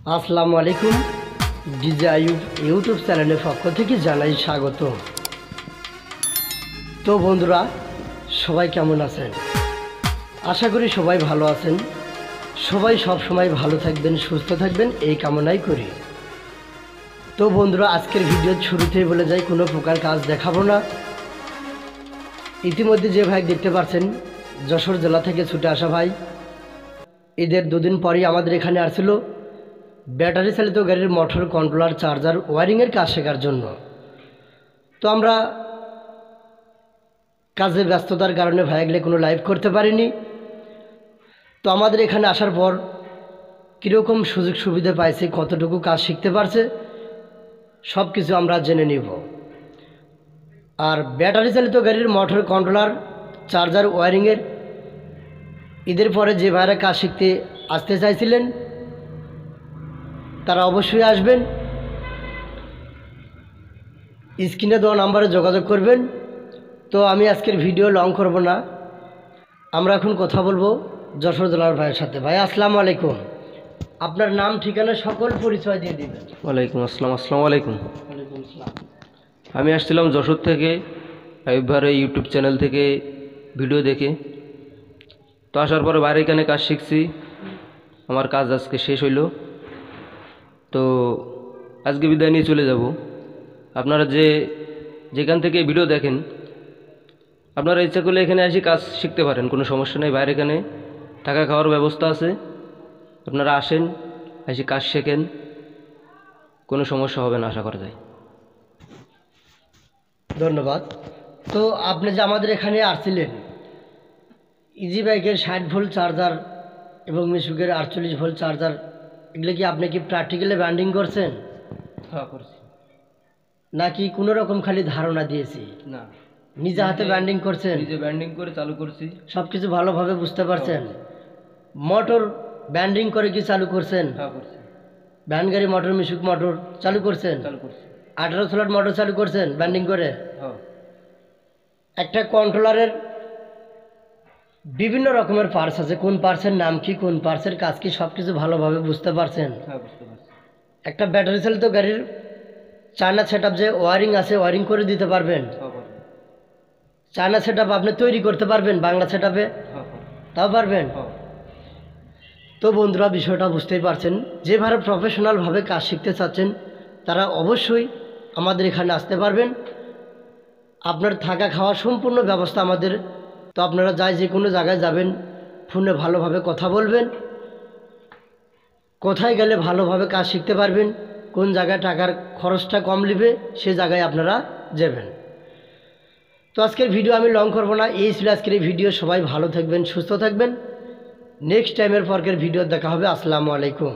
আসসালামু আলাইকুম। DJ Ayub YouTube চ্যানেলের পক্ষ থেকে জানাই স্বাগত। তো বন্ধুরা, সবাই কেমন আছেন? আশা করি সবাই ভালো আছেন। সবাই সব সময় ভালো থাকবেন, সুস্থ থাকবেন এই কামনাই করি। তো বন্ধুরা, আজকের ভিডিওর শুরুতেই বলে যাই, কোনো প্রকার কাজ দেখাবো না। ইতিমধ্যে যে ভাই দেখতে পাচ্ছেন, যশোর জেলা থেকে ছুটে আসা ভাই, ঈদের দুদিন পরই আমাদের এখানে আসছিল ব্যাটারি চালিত গাড়ির মোটর কন্ট্রোলার চার্জার ওয়ারিংয়ের কাজ শেখার জন্য। তো আমরা কাজে ব্যস্ততার কারণে ভাইগলে কোনো লাইভ করতে পারিনি। তো আমাদের এখানে আসার পর কীরকম সুযোগ সুবিধা পাইছে, কতটুকু কাজ শিখতে পারছে, সব কিছু আমরা জেনে নিব। আর ব্যাটারি চালিত গাড়ির মোটর কন্ট্রোলার চার্জার ওয়ারিংয়ের ঈদের পরে যে ভাইরা কাজ শিখতে আসতে চাইছিলেন তারা অবশ্যই আসবেন। স্ক্রিনে দেওয়া নাম্বারে যোগাযোগ করবেন। তো আমি আজকের ভিডিও লং করব না, আমরা এখন কথা বলবো যশোর জেলার ভাইয়ের সাথে। ভাই আসসালামু আলাইকুম, আপনার নাম ঠিকানা সকল পরিচয় দিয়ে দিবেন। ওয়ালাইকুম আসসালাম। আসসালামু আলাইকুম। ওয়ালাইকুম আসসালাম। আমি আসছিলাম যশোর থেকে, আইয়ুব ইউটিউব চ্যানেল থেকে ভিডিও দেখে। তো আসার পরে বাইরে এখানে কাজ শিখছি। আমার কাজ আজকে শেষ হইল, তো আজকে বিদায় নিয়ে চলে যাব। আপনারা যেখান থেকে ভিডিও দেখেন, আপনারা ইচ্ছা করলে এখানে এসে কাজ শিখতে পারেন, কোনো সমস্যা নেই। বাইরে এখানে থাকা খাওয়ার ব্যবস্থা আছে, আপনারা আসেন, এসে কাজ শেখেন, কোনো সমস্যা হবে না আশা করা যায়। ধন্যবাদ। তো আপনি যে আমাদের এখানে আসছিলেন, ইজি বাইকের 60 ভোল্ট চার্জার এবং মিশুকের 48 ভোল্ট চার্জার, এগুলো কি আপনি কি প্র্যাকটিক্যালে ব্যান্ডিং করছেন? হ্যাঁ, করছি। নাকি কোনো রকম খালি ধারণা দিয়েছি? না, নিজে হাতে ব্যান্ডিং করছেন? নিজে ব্যান্ডিং করে চালু করছি। সব কিছু ভালোভাবে বুঝতে পারছেন? মোটর ব্যান্ডিং করে কি চালু করছেন? হ্যাঁ, করছি। ভ্যান গাড়ি মোটর, মিশুক মোটর চালু করছেন? চালু করছি। 18 স্লট মোটর চালু করছেন ব্যান্ডিং করে? হ্যাঁ। একটা কন্ট্রোলারের বিভিন্ন রকমের পার্টস আছে, কোন পার্টসের নাম কি, কোন পার্টসের কাজ কি, সব কিছু ভালোভাবে বুঝতে পারছেন? হ্যাঁ, বুঝতে পারছি। একটা ব্যাটারি চালিত গাড়ির চায়না সেট যে ওয়ারিং আছে, ওয়ারিং করে দিতে পারবেন? হ্যাঁ, পারবো। চায়না সেট আপনি তৈরি করতে পারবেন বাংলা সেট আপে? হ্যাঁ, পারবো। তাও পারবেন? হ্যাঁ। তো বন্ধুরা, বিষয়টা বুঝতেই পারছেন। যেভাবে প্রফেশনালভাবে কাজ শিখতে চাচ্ছেন তারা অবশ্যই আমাদের এখানে আসতে পারবেন। আপনার থাকা খাওয়া সম্পূর্ণ ব্যবস্থা আমাদের। তো আপনারা যে কোনো জায়গায় যাবেন, ফোনে ভালোভাবে কথা বলবেন, কোথায় গেলে ভালোভাবে কাজ শিখতে পারবেন, কোন জায়গায় টাকার খরচটা কম নেবে সে জায়গায় আপনারা যাবেন। তো আজকের ভিডিও আমি লং করব না, এই ছিল আজকের এই ভিডিও। সবাই ভালো থাকবেন, সুস্থ থাকবেন। নেক্সট টাইমের পরের ভিডিও দেখা হবে। আসসালামু আলাইকুম।